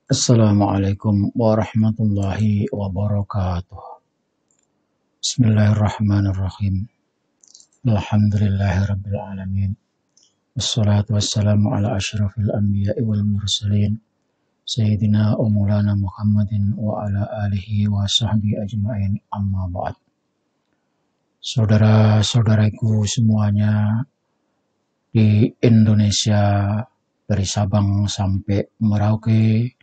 Assalamualaikum warahmatullahi wabarakatuh. Bismillahirrahmanirrahim. Alhamdulillahirabbil alamin. Wassalatu wassalamu ala asyrafil anbiya'i wal mursalin. Sayyidina wa maulana Muhammadin wa ala alihi wa sahbihi ajma'in, amma ba'd. Saudara-saudaraku semuanya di Indonesia, dari Sabang sampai Merauke,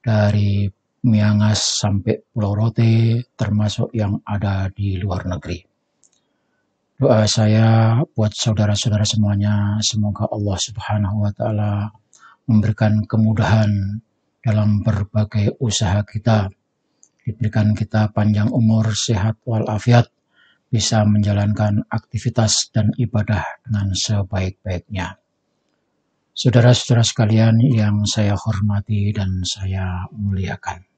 dari Miangas sampai Pulau Rote, termasuk yang ada di luar negeri. Doa saya buat saudara-saudara semuanya, semoga Allah Subhanahu wa Ta'ala memberikan kemudahan dalam berbagai usaha kita, diberikan kita panjang umur, sehat walafiat, bisa menjalankan aktivitas dan ibadah dengan sebaik-baiknya. Saudara-saudara sekalian yang saya hormati dan saya muliakan,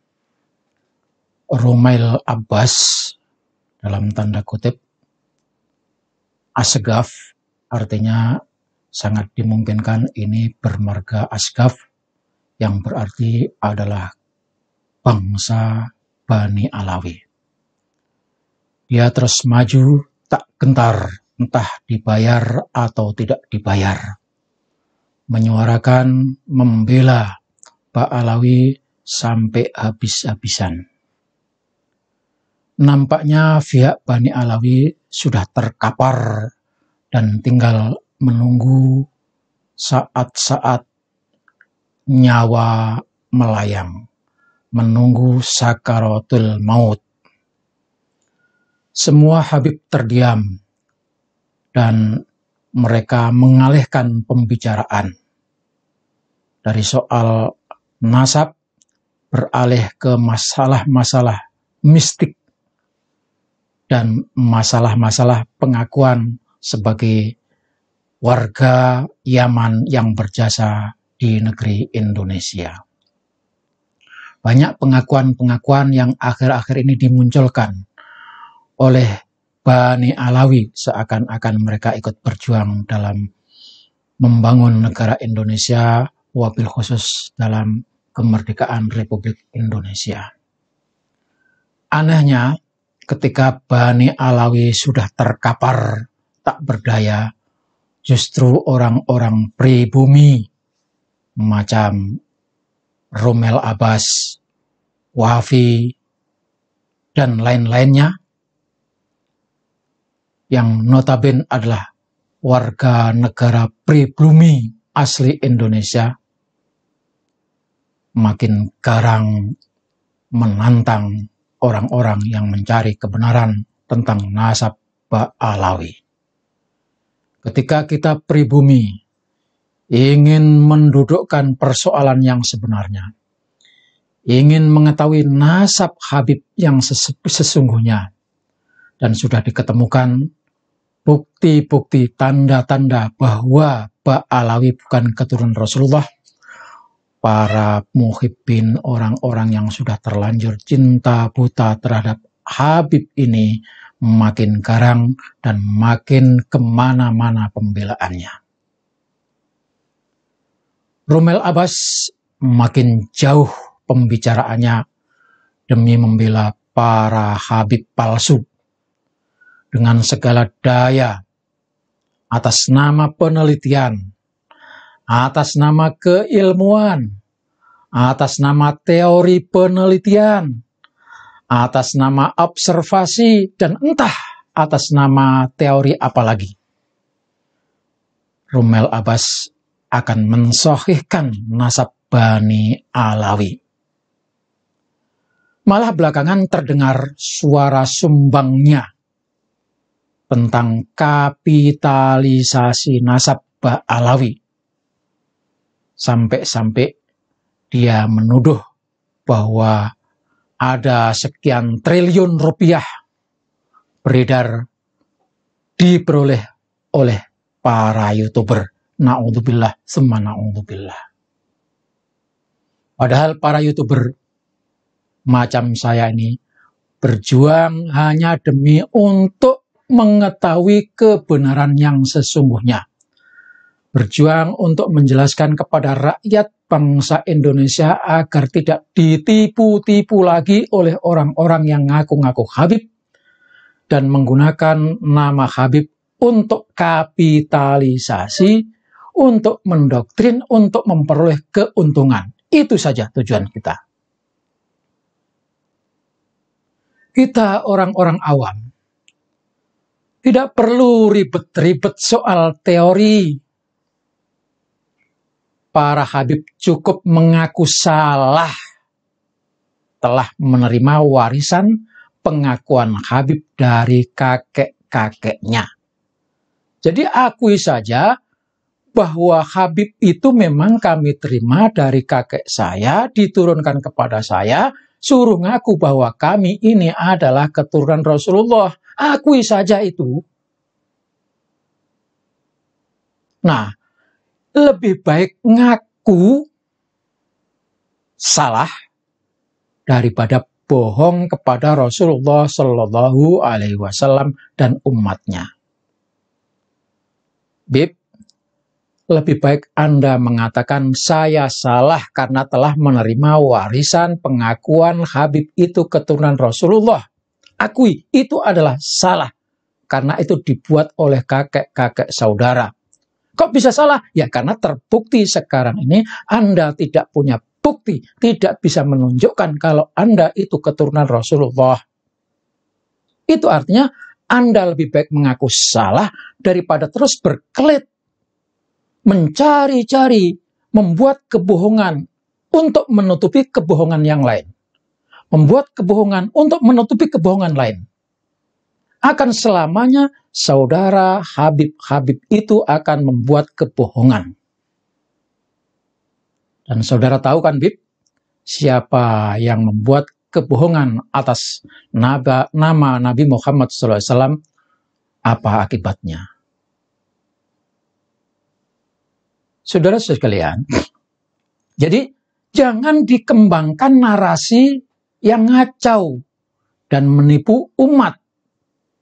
Rumail Abbas, dalam tanda kutip, Asgaf, artinya sangat dimungkinkan ini bermarga Asgaf, yang berarti adalah bangsa Bani Alawi. Dia terus maju, tak gentar, entah dibayar atau tidak dibayar, menyuarakan, membela Pak Alawi sampai habis-habisan. Nampaknya pihak Bani Alawi sudah terkapar dan tinggal menunggu saat-saat nyawa melayang, menunggu sakaratul maut. Semua Habib terdiam dan mereka mengalihkan pembicaraan dari soal nasab beralih ke masalah-masalah mistik dan masalah-masalah pengakuan sebagai warga Yaman yang berjasa di negeri Indonesia. Banyak pengakuan-pengakuan yang akhir-akhir ini dimunculkan oleh Bani Alawi, seakan-akan mereka ikut berjuang dalam membangun negara Indonesia, wabil khusus dalam kemerdekaan Republik Indonesia. Anehnya, ketika Bani Alawi sudah terkapar, tak berdaya, justru orang-orang pribumi macam Rumail Abbas, Wahafi, dan lain-lainnya yang notabene adalah warga negara pribumi asli Indonesia, makin garang menantang orang-orang yang mencari kebenaran tentang nasab Pak Alawi. Ketika kita pribumi ingin mendudukkan persoalan yang sebenarnya, ingin mengetahui nasab Habib yang sesungguhnya, dan sudah diketemukan bukti-bukti, tanda-tanda bahwa Pak Alawi bukan keturunan Rasulullah, para muhibbin, orang-orang yang sudah terlanjur cinta buta terhadap Habib ini makin garang dan makin kemana-mana pembelaannya. Rumail Abbas makin jauh pembicaraannya demi membela para Habib palsu dengan segala daya, atas nama penelitian, atas nama keilmuan, atas nama teori penelitian, atas nama observasi, dan entah atas nama teori apa lagi. Rumail Abbas akan mensahihkan nasab Bani Alawi. Malah belakangan terdengar suara sumbangnya tentang kapitalisasi nasab Pak Alawi. Sampai-sampai dia menuduh bahwa ada sekian triliun rupiah beredar diperoleh oleh para YouTuber. Na'udzubillah, summa na'udzubillah. Padahal para YouTuber macam saya ini berjuang hanya demi untuk mengetahui kebenaran yang sesungguhnya. Berjuang untuk menjelaskan kepada rakyat bangsa Indonesia agar tidak ditipu-tipu lagi oleh orang-orang yang ngaku-ngaku Habib dan menggunakan nama Habib untuk kapitalisasi, untuk mendoktrin, untuk memperoleh keuntungan. Itu saja tujuan kita. Kita orang-orang awam tidak perlu ribet-ribet soal teori. Para Habib cukup mengaku salah telah menerima warisan pengakuan Habib dari kakek-kakeknya. Jadi akui saja bahwa Habib itu memang kami terima dari kakek saya, diturunkan kepada saya, suruh ngaku bahwa kami ini adalah keturunan Rasulullah. Akui saja itu. Nah, lebih baik ngaku salah daripada bohong kepada Rasulullah Shallallahu Alaihi Wasallam dan umatnya. Bib, lebih baik Anda mengatakan saya salah karena telah menerima warisan pengakuan Habib itu keturunan Rasulullah. Akui, itu adalah salah karena itu dibuat oleh kakek-kakek saudara. Kok bisa salah? Ya karena terbukti sekarang ini Anda tidak punya bukti, tidak bisa menunjukkan kalau Anda itu keturunan Rasulullah. Itu artinya Anda lebih baik mengaku salah daripada terus berkelit, mencari-cari, membuat kebohongan untuk menutupi kebohongan yang lain. Membuat kebohongan untuk menutupi kebohongan lain. Akan selamanya saudara Habib-Habib itu akan membuat kebohongan. Dan saudara tahu kan, Bib, siapa yang membuat kebohongan atas nama Nabi Muhammad SAW, apa akibatnya? Saudara sekalian, jadi jangan dikembangkan narasi yang ngacau dan menipu umat.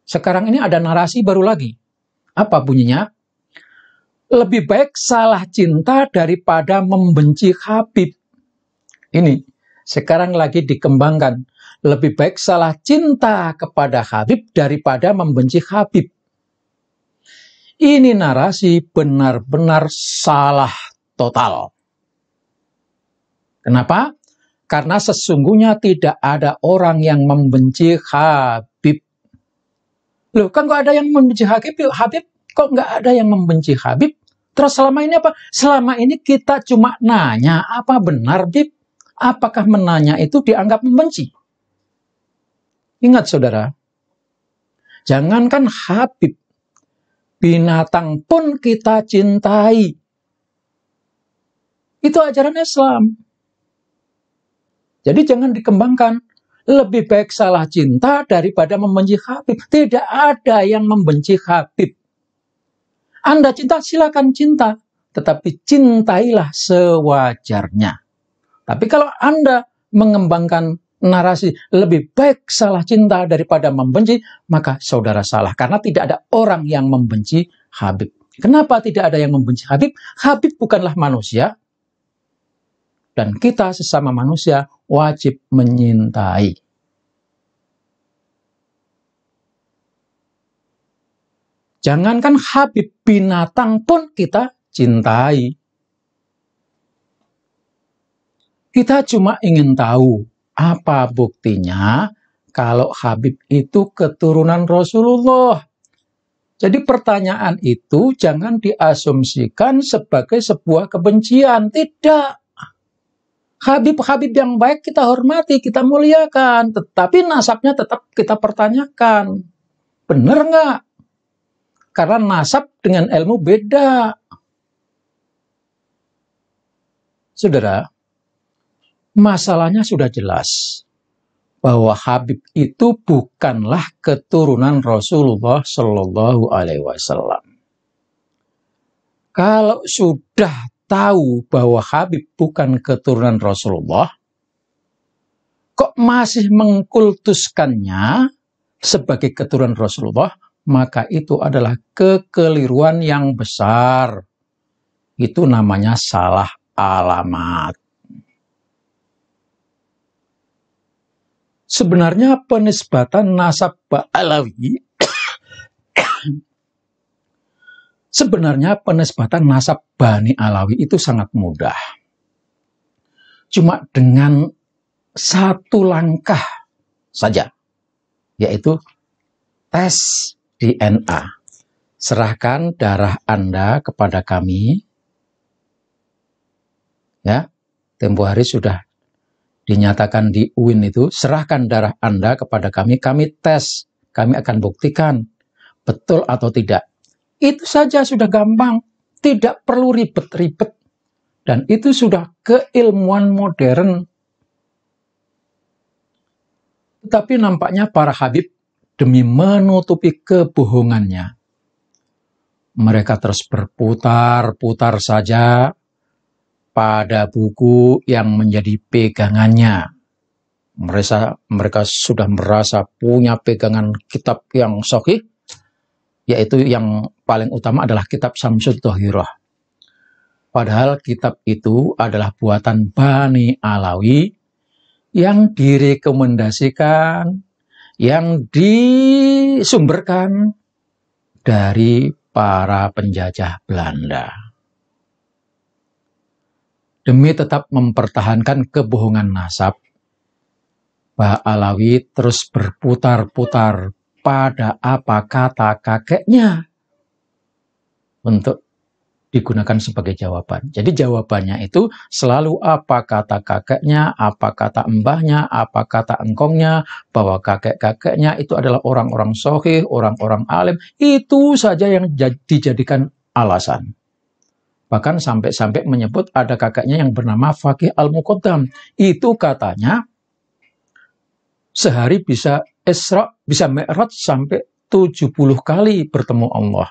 Sekarang ini ada narasi baru lagi. Apa bunyinya? Lebih baik salah cinta daripada membenci Habib. Ini sekarang lagi dikembangkan. Lebih baik salah cinta kepada Habib daripada membenci Habib. Ini narasi benar-benar salah total. Kenapa? Karena sesungguhnya tidak ada orang yang membenci Habib. Loh, kan kok ada yang membenci Habib? Kok nggak ada yang membenci Habib? Terus selama ini apa? Selama ini kita cuma nanya, apa benar, Bib? Apakah menanya itu dianggap membenci? Ingat, saudara, jangankan Habib, binatang pun kita cintai. Itu ajaran Islam. Jadi jangan dikembangkan. Lebih baik salah cinta daripada membenci Habib. Tidak ada yang membenci Habib. Anda cinta, silakan cinta. Tetapi cintailah sewajarnya. Tapi kalau Anda mengembangkan narasi lebih baik salah cinta daripada membenci, maka saudara salah. Karena tidak ada orang yang membenci Habib. Kenapa tidak ada yang membenci Habib? Habib bukanlah manusia. Dan kita sesama manusia wajib menyintai. Jangankan Habib, binatang pun kita cintai. Kita cuma ingin tahu apa buktinya kalau Habib itu keturunan Rasulullah. Jadi pertanyaan itu jangan diasumsikan sebagai sebuah kebencian. Tidak. Habib-habib yang baik kita hormati, kita muliakan. Tetapi nasabnya tetap kita pertanyakan. Benar nggak? Karena nasab dengan ilmu beda. Saudara, masalahnya sudah jelas. Bahwa Habib itu bukanlah keturunan Rasulullah Shallallahu Alaihi Wasallam. Kalau sudah tahu bahwa Habib bukan keturunan Rasulullah, kok masih mengkultuskannya sebagai keturunan Rasulullah, maka itu adalah kekeliruan yang besar. Itu namanya salah alamat. Sebenarnya penisbatan nasab Ba'alawi sebenarnya penisbatan nasab Bani Alawi itu sangat mudah. Cuma dengan satu langkah saja, yaitu tes DNA. Serahkan darah Anda kepada kami. Ya, tempo hari sudah dinyatakan di UIN itu, serahkan darah Anda kepada kami tes, kami akan buktikan betul atau tidak. Itu saja sudah gampang, tidak perlu ribet-ribet. Dan itu sudah keilmuan modern. Tetapi nampaknya para habib demi menutupi kebohongannya, mereka terus berputar-putar saja pada buku yang menjadi pegangannya. Mereka sudah merasa punya pegangan kitab yang sahih, yaitu yang paling utama adalah kitab Syamsud Dhahirah. Padahal kitab itu adalah buatan Bani Alawi yang direkomendasikan, yang disumberkan dari para penjajah Belanda. Demi tetap mempertahankan kebohongan nasab, Ba'alawi terus berputar-putar pada apa kata kakeknya untuk digunakan sebagai jawaban. Jadi jawabannya itu selalu apa kata kakeknya, apa kata mbahnya, apa kata engkongnya, bahwa kakek-kakeknya itu adalah orang-orang sahih, orang-orang alim. Itu saja yang dijadikan alasan. Bahkan sampai-sampai menyebut ada kakeknya yang bernama Faqih Al-Muqaddam. Itu katanya sehari bisa Isra, bisa Mi'raj sampai 70 kali bertemu Allah.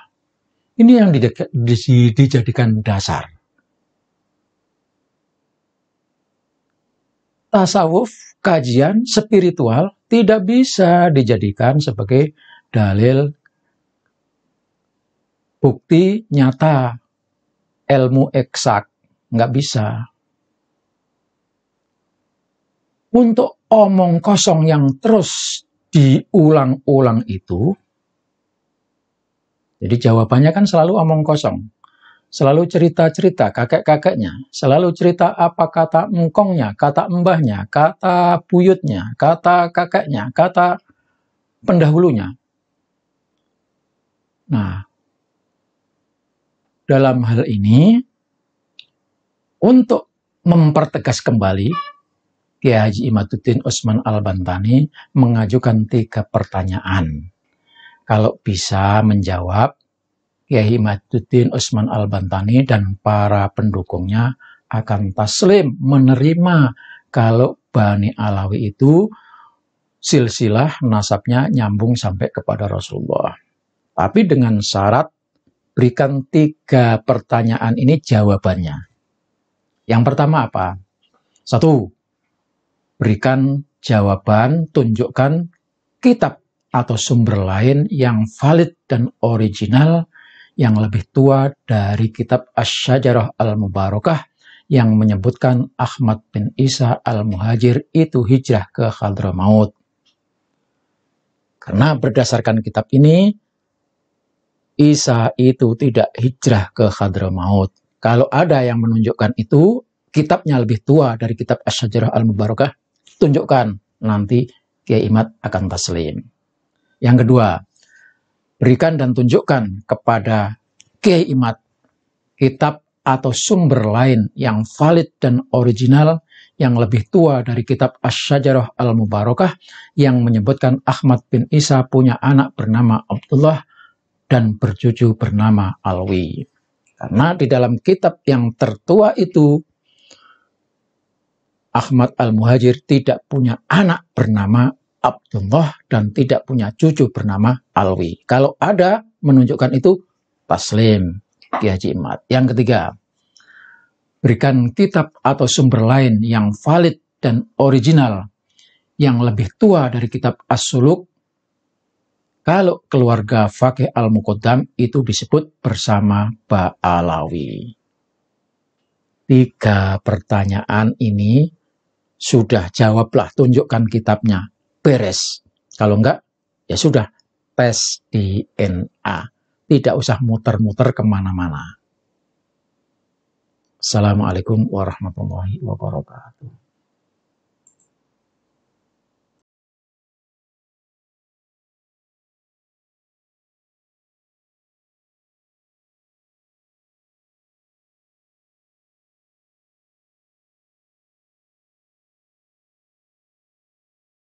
Ini yang dijadikan dasar. Tasawuf, kajian spiritual tidak bisa dijadikan sebagai dalil bukti nyata, ilmu eksak. Nggak bisa. Untuk omong kosong yang terus diulang-ulang itu, jadi jawabannya kan selalu omong kosong. Selalu cerita-cerita kakek-kakeknya. Selalu cerita apa kata engkongnya, kata mbahnya, kata buyutnya, kata kakeknya, kata pendahulunya. Nah, dalam hal ini, untuk mempertegas kembali, Kiai Haji Imaduddin Utsman Al-Bantani mengajukan 3 pertanyaan. Kalau bisa menjawab, Kiai Imaduddin Utsman Al-Bantani dan para pendukungnya akan taslim, menerima kalau Bani Alawi itu silsilah nasabnya nyambung sampai kepada Rasulullah. Tapi dengan syarat berikan 3 pertanyaan ini jawabannya. Yang pertama apa? 1, berikan jawaban, tunjukkan kitab atau sumber lain yang valid dan original yang lebih tua dari kitab Asy-Syajarah Al-Mubarakah yang menyebutkan Ahmad bin Isa Al-Muhajir itu hijrah ke Hadramaut. Karena berdasarkan kitab ini, Isa itu tidak hijrah ke Hadramaut. Kalau ada yang menunjukkan itu, kitabnya lebih tua dari kitab Asy-Syajarah Al-Mubarakah, tunjukkan, nanti Kiai Imad akan taslim. Yang kedua, berikan dan tunjukkan kepada Kiai Imad kitab atau sumber lain yang valid dan original yang lebih tua dari kitab Asy-Syajarah Al-Mubarakah yang menyebutkan Ahmad bin Isa punya anak bernama Abdullah dan bercucu bernama Alwi. Karena di dalam kitab yang tertua itu, Ahmad Al-Muhajir tidak punya anak bernama Abdullah dan tidak punya cucu bernama Alwi. Kalau ada menunjukkan itu, taslim Kiai Haji Imad. Yang ketiga, berikan kitab atau sumber lain yang valid dan original yang lebih tua dari kitab As-Suluk. Kalau keluarga Faqih Al-Muqaddam itu disebut bersama Ba'alawi. 3 pertanyaan ini sudah jawablah, tunjukkan kitabnya, beres. Kalau enggak, ya sudah, tes DNA. Tidak usah muter-muter kemana-mana. Assalamualaikum warahmatullahi wabarakatuh.